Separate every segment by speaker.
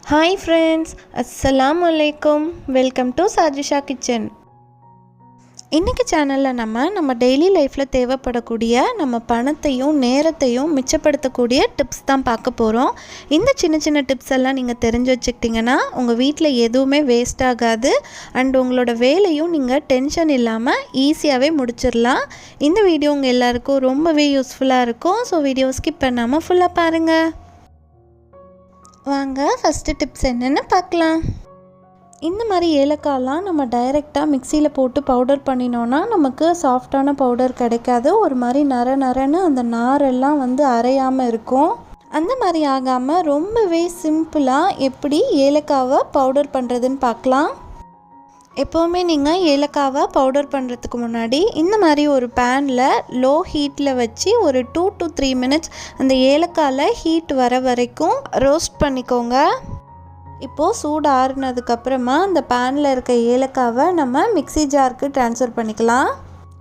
Speaker 1: Hi friends, அஸ்ஸலாமு அலைக்கும். Welcome to Sajisha kitchen. இன்றைக்கி சேனலில் நம்ம டெய்லி லைஃப்பில் தேவைப்படக்கூடிய நம்ம பணத்தையும் நேரத்தையும் மிச்சப்படுத்தக்கூடிய டிப்ஸ் தான் பார்க்க போகிறோம். இந்த சின்ன சின்ன டிப்ஸ் எல்லாம் நீங்கள் தெரிஞ்சு வச்சுக்கிட்டிங்கன்னா உங்கள் வீட்டில் எதுவுமே வேஸ்ட் ஆகாது அண்ட் உங்களோட வேலையும் நீங்கள் டென்ஷன் இல்லாமல் ஈஸியாகவே முடிச்சிடலாம். இந்த வீடியோ உங்கள் எல்லாருக்கும் ரொம்பவே யூஸ்ஃபுல்லாக இருக்கும். ஸோ வீடியோ ஸ்கிப் பண்ணாமல் ஃபுல்லாக பாருங்கள். வாங்க ஃபஸ்ட்டு டிப்ஸ் என்னென்னு பார்க்கலாம். இந்த மாதிரி ஏலக்காயெலாம் நம்ம டைரெக்டாக மிக்சியில் போட்டு பவுடர் பண்ணினோன்னா நமக்கு சாஃப்டான பவுடர் கிடைக்காது. ஒரு மாதிரி நரன்னு அந்த நாரெல்லாம் அரையாமல் இருக்கும். அந்த மாதிரி ஆகாமல் ரொம்பவே சிம்பிளாக எப்படி ஏலக்காவை பவுடர் பண்ணுறதுன்னு பார்க்கலாம். எப்போவுமே நீங்கள் ஏலக்காவை பவுடர் பண்ணுறதுக்கு முன்னாடி இந்த மாதிரி ஒரு பேனில் லோ ஹீட்டில் வச்சு ஒரு 2 to 3 minutes அந்த ஏலக்காயில் ஹீட் வர வரைக்கும் ரோஸ்ட் பண்ணிக்கோங்க. இப்போது சூடு ஆறுனதுக்கப்புறமா அந்த பேனில் இருக்க ஏலக்காவை நம்ம மிக்ஸி ஜாருக்கு ட்ரான்ஸ்ஃபர் பண்ணிக்கலாம்.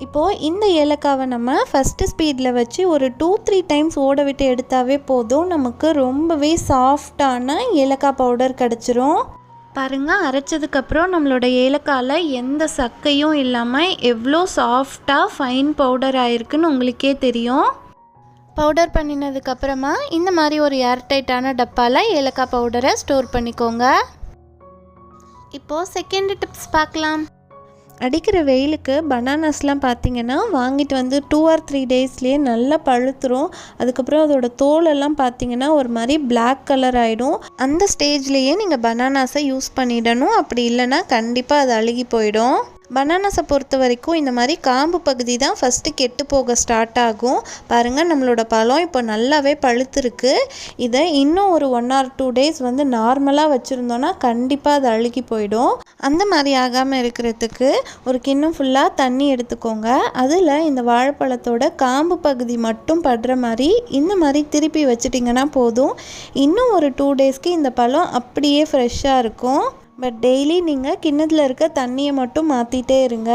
Speaker 1: இப்போது இந்த ஏலக்காவை நம்ம ஃபஸ்ட்டு ஸ்பீடில் வச்சு ஒரு 2-3 times ஓட விட்டு எடுத்தாவே போதும். நமக்கு ரொம்பவே சாஃப்டான ஏலக்காய் பவுடர் கிடச்சிரும். பாருங்கள், அரைச்சதுக்கப்புறம் நம்மளோட ஏலக்காயில் எந்த சக்கையும் இல்லாமல் எவ்வளோ சாஃப்டாக ஃபைன் பவுடர் ஆகிருக்குன்னு உங்களுக்கே தெரியும். பவுடர் பண்ணினதுக்கப்புறமா இந்த மாதிரி ஒரு ஏர்டைட்டான டப்பாவில் ஏலக்காய் பவுடரை ஸ்டோர் பண்ணிக்கோங்க. இப்போது செகண்ட் டிப்ஸ் பார்க்கலாம். அடிக்கிற வெயிலுக்கு பனானாஸ்லாம் பார்த்திங்கன்னா வாங்கிட்டு 2 or 3 daysலேயே நல்லா பழுத்துரும். அதுக்கப்புறம் அதோட தோலெல்லாம் பார்த்திங்கன்னா ஒரு மாதிரி பிளாக் கலர் ஆகிடும். அந்த ஸ்டேஜ்லேயே நீங்கள் பனானாஸை யூஸ் பண்ணிடணும். அப்படி இல்லைன்னா கண்டிப்பாக அது அழுகி போயிடும். பனானாஸை பொறுத்த வரைக்கும் இந்த மாதிரி காம்பு பகுதி தான் ஃபஸ்ட்டு கெட்டு போக ஸ்டார்ட் ஆகும். பாருங்கள், நம்மளோட பழம் இப்போ நல்லாவே பழுத்துருக்கு. இதை இன்னும் ஒரு 1 or 2 days நார்மலாக வச்சுருந்தோன்னா கண்டிப்பாக அது அழுகி போயிடும். அந்த மாதிரி ஆகாமல் இருக்கிறதுக்கு ஒரு கிண்ணம் ஃபுல்லாக தண்ணி எடுத்துக்கோங்க. அதில் இந்த வாழைப்பழத்தோட காம்பு பகுதி மட்டும் படுற மாதிரி இந்த மாதிரி திருப்பி வச்சிட்டிங்கன்னா போதும். இன்னும் ஒரு 2 daysக்கு இந்த பழம் அப்படியே ஃப்ரெஷ்ஷாக இருக்கும். பட் டெய்லி நீங்கள் கிண்ணத்தில் இருக்க தண்ணியை மட்டும் மாற்றிட்டே இருங்க.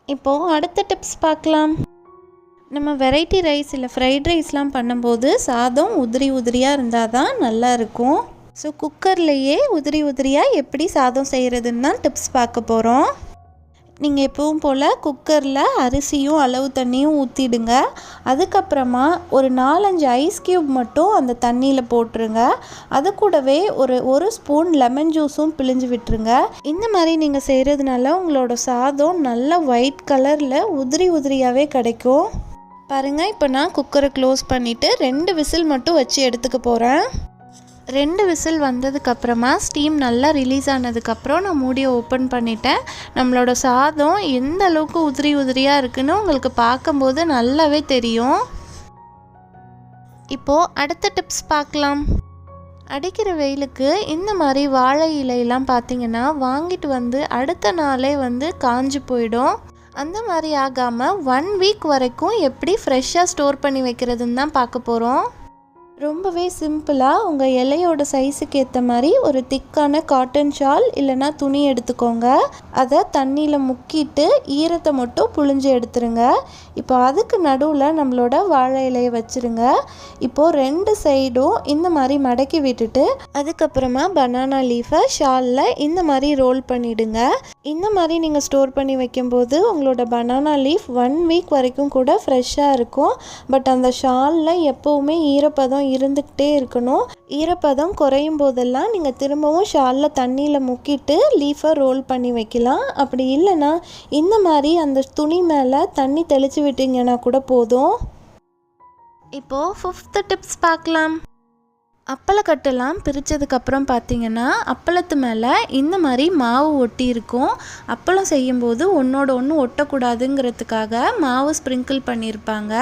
Speaker 1: இப்போது அடுத்த டிப்ஸ் பார்க்கலாம். நம்ம வெரைட்டி ரைஸ் இல்லை ஃப்ரைட் ரைஸ்லாம் பண்ணும்போது சாதம் உதிரியாக இருந்தால் தான் நல்லா இருக்கும். ஸோ குக்கர்லேயே உதிரியாக எப்படி சாதம் செய்கிறதுன்னு தான் டிப்ஸ் பார்க்க போகிறோம். நீங்கள் எப்பவும் போல் குக்கரில் அரிசியும் அளவு தண்ணியும் ஊற்றிடுங்க. அதுக்கப்புறமா ஒரு 4-5 ஐஸ் க்யூப் மட்டும் அந்த தண்ணியில் போட்டுருங்க. அது கூடவே ஒரு ஸ்பூன் லெமன் ஜூஸும் பிழிஞ்சு விட்டுருங்க. இந்த மாதிரி நீங்கள் செய்கிறதுனால உங்களோட சாதம் நல்லா ஒயிட் கலரில் உதிரியாகவே கிடைக்கும். பாருங்கள், இப்போ நான் குக்கரை க்ளோஸ் பண்ணிவிட்டு 2 விசில் மட்டும் வச்சு எடுத்துக்க போகிறேன். 2 விசில் வந்ததுக்கப்புறமா ஸ்டீம் நல்லா ரிலீஸ் ஆனதுக்கப்புறம் நான் மூடியை ஓப்பன் பண்ணிட்டேன். நம்மளோட சாதம் எந்த அளவுக்கு உதிரியாக இருக்குன்னு உங்களுக்கு பார்க்கும்போது நல்லாவே தெரியும். இப்போது அடுத்த டிப்ஸ் பார்க்கலாம். அடிக்கிற வெயிலுக்கு இந்த மாதிரி வாழை இலையெல்லாம் பார்த்திங்கன்னா வாங்கிட்டு அடுத்த நாளே காஞ்சி போயிடும். அந்த மாதிரி ஆகாமல் 1 week வரைக்கும் எப்படி ஃப்ரெஷ்ஷாக ஸ்டோர் பண்ணி வைக்கிறதுன்னு தான் பார்க்க போகிறோம். ரொம்பவே சிம்பிளாக உங்கள் இலையோட சைஸுக்கு ஏற்ற மாதிரி ஒரு திக்கான காட்டன் ஷால் இல்லைனா துணி எடுத்துக்கோங்க. அதை தண்ணியில் முக்கிட்டு ஈரத்தை மட்டும் புழிஞ்சு எடுத்துருங்க. இப்போ அதுக்கு நடுவில் நம்மளோட வாழை இலையை வச்சுருங்க. இப்போது 2 சைடும் இந்த மாதிரி மடக்கி விட்டுட்டு அதுக்கப்புறமா பனானா லீஃபை ஷாலில் இந்த மாதிரி ரோல் பண்ணிவிடுங்க. இந்த மாதிரி நீங்கள் ஸ்டோர் பண்ணி வைக்கும்போது உங்களோட பனானா லீஃப் 1 week வரைக்கும் கூட ஃப்ரெஷ்ஷாக இருக்கும். பட் அந்த ஷாலில் எப்போவுமே ஈரப்பதம் இருந்துக்கிட்டே இருக்கணும். ஈரப்பதம் குறையும் போதெல்லாம் நீங்கள் திரும்பவும் ஷாலில் தண்ணியில் முக்கிட்டு லீஃபை ரோல் பண்ணி வைக்கலாம். அப்படி இல்லைன்னா இந்த மாதிரி அந்த துணி மேலே தண்ணி தெளித்து விட்டிங்கன்னா கூட போதும். இப்போது 5th டிப்ஸ் பார்க்கலாம். அப்பளக்கட்டெல்லாம் பிரித்ததுக்கப்புறம் பார்த்திங்கன்னா அப்பளத்து மேலே இந்த மாதிரி மாவு ஒட்டி இருக்கும். அப்பளம் செய்யும்போது ஒன்றோட ஒன்று ஒட்டக்கூடாதுங்கிறதுக்காக மாவு ஸ்ப்ரிங்கிள் பண்ணியிருப்பாங்க.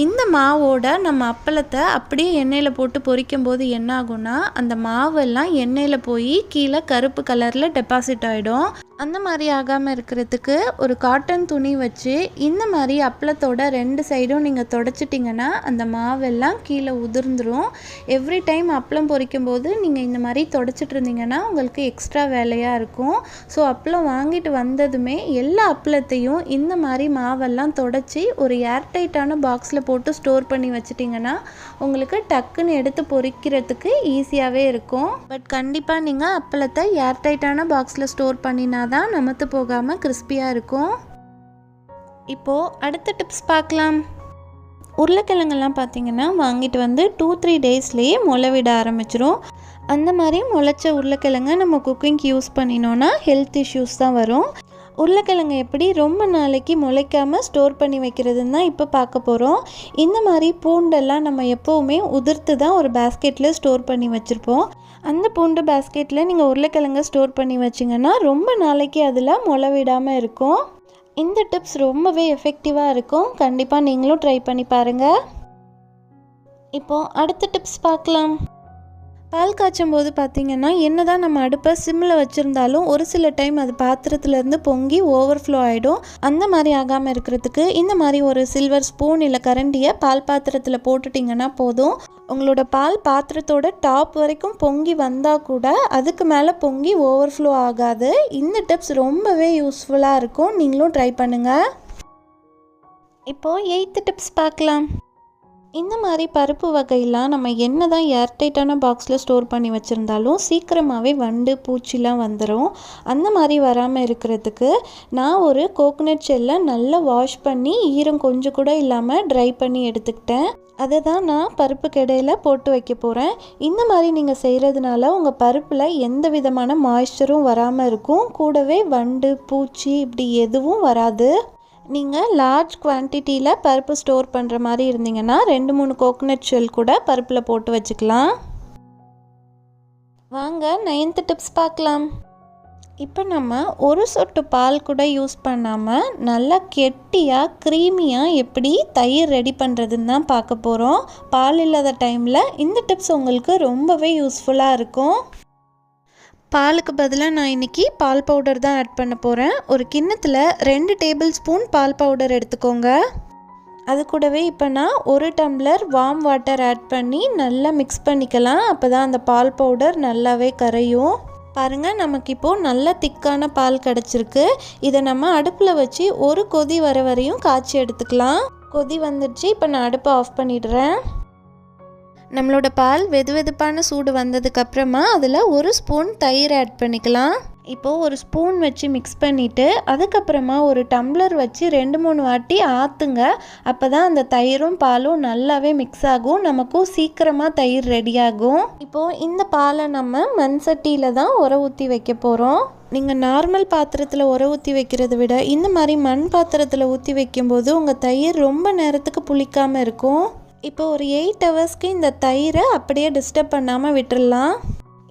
Speaker 1: இந்த மாவோட நம்ம அப்பளத்தை அப்படியே எண்ணெயில் போட்டு பொரிக்கும்போது என்ன ஆகும்னா அந்த மாவெல்லாம் எண்ணெயில் போய் கீழே கருப்பு கலரில் டெபாசிட் ஆகிடும். அந்த மாதிரி ஆகாமல் இருக்கிறதுக்கு ஒரு காட்டன் துணி வச்சு இந்த மாதிரி அப்பளத்தோட 2 சைடும் நீங்கள் தொடச்சிட்டிங்கன்னா அந்த மாவெல்லாம் கீழே உதிர்ந்துடும். எவ்ரி டைம் அப்பளம் பொரிக்கும் போது நீங்கள் இந்த மாதிரி தொடச்சிட்டு இருந்தீங்கன்னா உங்களுக்கு எக்ஸ்ட்ரா வேலையாக இருக்கும். ஸோ அப்பளம் வாங்கிட்டு வந்ததுமே எல்லா அப்பளத்தையும் இந்த மாதிரி மாவெல்லாம் தொடச்சி ஒரு ஏர்டைட்டான பாக்ஸில் போட்டு ஸ்டோர் பண்ணி வச்சிட்டிங்கன்னா உங்களுக்கு டக்குன்னு எடுத்து பொரிக்கிறதுக்கு ஈஸியாகவே இருக்கும். பட் கண்டிப்பாக நீங்கள் அப்பளத்தை ஏர்டைட்டான பாக்ஸில் ஸ்டோர் பண்ணினா தான் நமத்து போகாமல் கிறிஸ்பியாக இருக்கும். இப்போது அடுத்த டிப்ஸ் பார்க்கலாம். உருளைக்கிழங்கெல்லாம் பார்த்திங்கன்னா வாங்கிட்டு வந்து 2-3 டேஸ்லேயே முளை விட ஆரம்பிச்சிரும். அந்த மாதிரி முளைச்ச உருளைக்கிழங்க நம்ம குக்கிங்க்கு யூஸ் பண்ணினோன்னா ஹெல்த் இஷ்யூஸ் தான் வரும். உருளைக்கிழங்கு எப்படி ரொம்ப நாளைக்கு முளைக்காமல் ஸ்டோர் பண்ணி வைக்கிறதுன்னு தான் இப்போ பார்க்க போகிறோம். இந்த மாதிரி பூண்டெல்லாம் நம்ம எப்போவுமே உதிர்த்து தான் ஒரு பேஸ்கெட்டில் ஸ்டோர் பண்ணி வச்சுருப்போம். அந்த பூண்டு பேஸ்கெட்டில் நீங்கள் உருளைக்கிழங்க ஸ்டோர் பண்ணி வச்சிங்கன்னா ரொம்ப நாளைக்கு அதில் முளை விடாமல் இருக்கும். இந்த டிப்ஸ் ரொம்பவே எஃபெக்டிவாக இருக்கும். கண்டிப்பாக நீங்களும் ட்ரை பண்ணி பாருங்கள். இப்போது அடுத்த டிப்ஸ் பார்க்கலாம். பால் காய்ச்சும் போது பார்த்திங்கன்னா என்ன தான் நம்ம அடுப்பை சிம்மில் வச்சுருந்தாலும் ஒரு சில டைம் அது பாத்திரத்துலேருந்து பொங்கி ஓவர்ஃப்ளோ ஆகிடும். அந்த மாதிரி ஆகாமல் இருக்கிறதுக்கு இந்த மாதிரி ஒரு சில்வர் ஸ்பூன் இல்லை கரண்டியை பால் பாத்திரத்தில் போட்டுட்டிங்கன்னா போதும். உங்களோட பால் பாத்திரத்தோட டாப் வரைக்கும் பொங்கி வந்தால் கூட அதுக்கு மேலே பொங்கி ஓவர்ஃப்ளோ ஆகாது. இந்த டிப்ஸ் ரொம்பவே யூஸ்ஃபுல்லாக இருக்கும். நீங்களும் ட்ரை பண்ணுங்கள். இப்போது 8th டிப்ஸ் பார்க்கலாம். இந்த மாதிரி பருப்பு வகையெல்லாம் நம்ம என்ன தான் ஏர்டைட்டான பாக்ஸில் ஸ்டோர் பண்ணி வச்சுருந்தாலும் சீக்கிரமாகவே வண்டு பூச்சிலாம் வந்துடும். அந்த மாதிரி வராமல் இருக்கிறதுக்கு நான் ஒரு கோகோனட் ஷெல்லை நல்லா வாஷ் பண்ணி ஈரம் கொஞ்சம் கூட இல்லாமல் ட்ரை பண்ணி எடுத்துக்கிட்டேன். அதை தான் நான் பருப்பு கடையில் போட்டு வைக்க போகிறேன். இந்த மாதிரி நீங்கள் செய்கிறதுனால உங்கள் பருப்பில் எந்த விதமான மாய்ஸ்சரும் வராமல் இருக்கும். கூடவே வண்டு பூச்சி இப்படி எதுவும் வராது. நீங்கள் லார்ஜ் குவான்டிட்டியில் பருப்பு ஸ்டோர் பண்ணுற மாதிரி இருந்தீங்கன்னா 2-3 கோகோனட் ஷெல் கூட பருப்பில் போட்டு வச்சுக்கலாம். வாங்க 9th டிப்ஸ் பார்க்கலாம். இப்போ நம்ம ஒரு சொட்டு பால் கூட யூஸ் பண்ணாமல் நல்லா கெட்டியாக க்ரீமியாக எப்படி தயிர் ரெடி பண்ணுறதுன்னு தான் பார்க்க போகிறோம். பால் இல்லாத டைமில் இந்த டிப்ஸ் உங்களுக்கு ரொம்பவே யூஸ்ஃபுல்லாக இருக்கும். பாலுக்கு பதிலாக நான் இன்றைக்கி பால் பவுடர் தான் ஆட் பண்ண போகிறேன். ஒரு கிண்ணத்தில் 2 டேபிள் ஸ்பூன் பால் பவுடர் எடுத்துக்கோங்க. அது கூடவே இப்போ நான் 1 டம்ளர் வார்ம் வாட்டர் ஆட் பண்ணி நல்லா மிக்ஸ் பண்ணிக்கலாம். அப்போ தான் அந்த பால் பவுடர் நல்லாவே கரையும். பாருங்கள், நமக்கு இப்போது நல்ல திக்கான பால் கிடச்சிருக்கு. இதை நம்ம அடுப்பில் வச்சு ஒரு கொதி வர வரையும் காய்ச்சி எடுத்துக்கலாம். கொதி வந்துடுச்சு. இப்போ நான் அடுப்பை ஆஃப் பண்ணிடுறேன். நம்மளோட பால் வெதுவெதுப்பான சூடு வந்ததுக்கப்புறமா அதில் 1 ஸ்பூன் தயிர் ஆட் பண்ணிக்கலாம். இப்போது ஒரு ஸ்பூன் வச்சு மிக்ஸ் பண்ணிவிட்டு அதுக்கப்புறமா ஒரு டம்ளர் வச்சு 2-3 வாட்டி ஆற்றுங்க. அப்போ தான் அந்த தயிரும் பாலும் நல்லாவே மிக்ஸ் ஆகும். நமக்கும் சீக்கிரமாக தயிர் ரெடி ஆகும். இப்போது இந்த பாலை நம்ம மண் சட்டியில் தான் உர ஊற்றி வைக்க போகிறோம். நீங்கள் நார்மல் பாத்திரத்தில் உர ஊற்றி வைக்கிறத விட இந்த மாதிரி மண் பாத்திரத்தில் ஊற்றி வைக்கும்போது உங்கள் தயிர் ரொம்ப நேரத்துக்கு புளிக்காமல் இருக்கும். இப்போ ஒரு 8 ஹவர்ஸ்க்கு இந்த தயிரை அப்படியே டிஸ்டர்ப் பண்ணாமல் விட்டுடலாம்.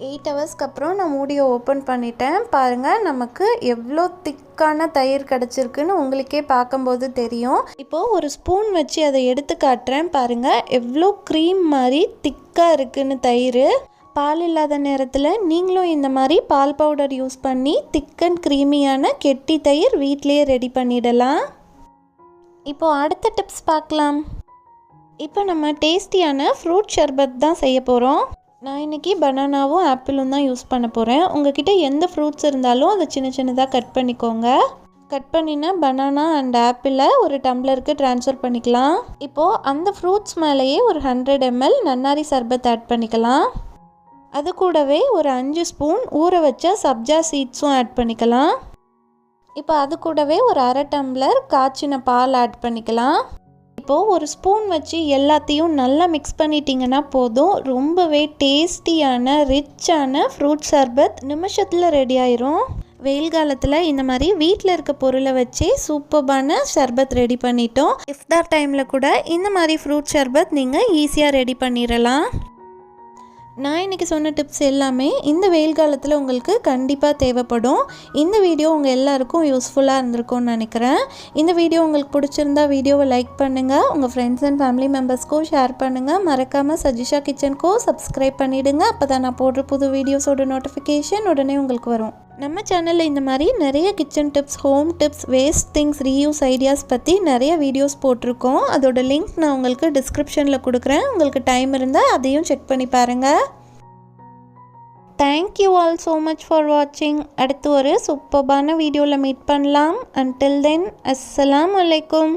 Speaker 1: 8 ஹவர்ஸ்க்கு அப்புறம் நான் மூடியை ஓப்பன் பண்ணிட்டேன். பாருங்கள், நமக்கு எவ்வளோ திக்கான தயிர் கிடச்சிருக்குன்னு உங்களுக்கே பார்க்கும்போது தெரியும். இப்போது ஒரு ஸ்பூன் வச்சு அதை எடுத்து காட்டுறேன். பாருங்கள், எவ்வளோ க்ரீம் மாதிரி திக்காக இருக்குன்னு தயிர். பால் இல்லாத நேரத்தில் நீங்களும் இந்த மாதிரி பால் பவுடர் யூஸ் பண்ணி திக் அண்ட் க்ரீமியான கெட்டி தயிர் வீட்டிலேயே ரெடி பண்ணிடலாம். இப்போது அடுத்த டிப்ஸ் பார்க்கலாம். இப்போ நம்ம டேஸ்டியான ஃப்ரூட் ஷர்பத் தான் செய்ய போகிறோம். நான் இன்றைக்கி பனானாவும் ஆப்பிளும் தான் யூஸ் பண்ண போகிறேன். உங்கள்கிட்ட எந்த ஃப்ரூட்ஸ் இருந்தாலும் அதை சின்ன சின்னதாக கட் பண்ணிக்கோங்க. கட் பண்ணினா பனானா அண்ட் ஆப்பிளை ஒரு டம்ளருக்கு ட்ரான்ஸ்ஃபர் பண்ணிக்கலாம். இப்போது அந்த ஃப்ரூட்ஸ் மேலேயே ஒரு 100 ml நன்னாரி சர்பத் ஆட் பண்ணிக்கலாம். அது கூடவே ஒரு 5 ஸ்பூன் ஊற வச்ச சப்ஜா சீட்ஸும் ஆட் பண்ணிக்கலாம். இப்போ அது கூடவே ஒரு அரை டம்ளர் காய்ச்சின பால் ஆட் பண்ணிக்கலாம். இப்போது ஒரு ஸ்பூன் வச்சு எல்லாத்தையும் நல்லா மிக்ஸ் பண்ணிட்டீங்கன்னா போதும். ரொம்பவே டேஸ்டியான ரிச்சான ஃப்ரூட் சர்பத் நிமிஷத்தில் ரெடி ஆயிரும். வெயில் காலத்தில் இந்த மாதிரி வீட்டில் இருக்க பொருளை வச்சு சூப்பர்பான சர்பத் ரெடி பண்ணிட்டோம். இஃப்தார் டைமில் கூட இந்த மாதிரி ஃப்ரூட் சர்பத் நீங்கள் ஈஸியாக ரெடி பண்ணிடலாம். நான் இன்றைக்கி சொன்ன டிப்ஸ் எல்லாமே இந்த வெயில் காலத்தில் உங்களுக்கு கண்டிப்பாக தேவைப்படும். இந்த வீடியோ உங்கள் எல்லாருக்கும் யூஸ்ஃபுல்லாக இருந்திருக்கும்னு நினைக்கிறேன். இந்த வீடியோ உங்களுக்கு பிடிச்சிருந்தா வீடியோவை லைக் பண்ணுங்கள். உங்கள் ஃப்ரெண்ட்ஸ் அண்ட் ஃபேமிலி மெம்பர்ஸ்க்கும் ஷேர் பண்ணுங்கள். மறக்காமல் சஜிஷா கிச்சனுக்கும் சப்ஸ்கிரைப் பண்ணிவிடுங்க. அப்போ தான் நான் போடுற புது வீடியோஸோட நோட்டிஃபிகேஷன் உடனே உங்களுக்கு வரும். நம்ம சேனலில் இந்த மாதிரி நிறைய kitchen tips, home tips, waste things reuse ideas பற்றி நிறைய வீடியோஸ் போட்டிருக்கோம். அதோட லிங்க் நான் உங்களுக்கு டிஸ்கிரிப்ஷனில் கொடுக்குறேன். உங்களுக்கு டைம் இருந்தால் அதையும் செக் பண்ணி பாருங்கள். Thank you all so much for வாட்சிங். அடுத்து ஒரு சூப்பர்பான வீடியோவில் மீட் பண்ணலாம். அன்டில் தென், அஸ்ஸலாமு அலைக்கும்.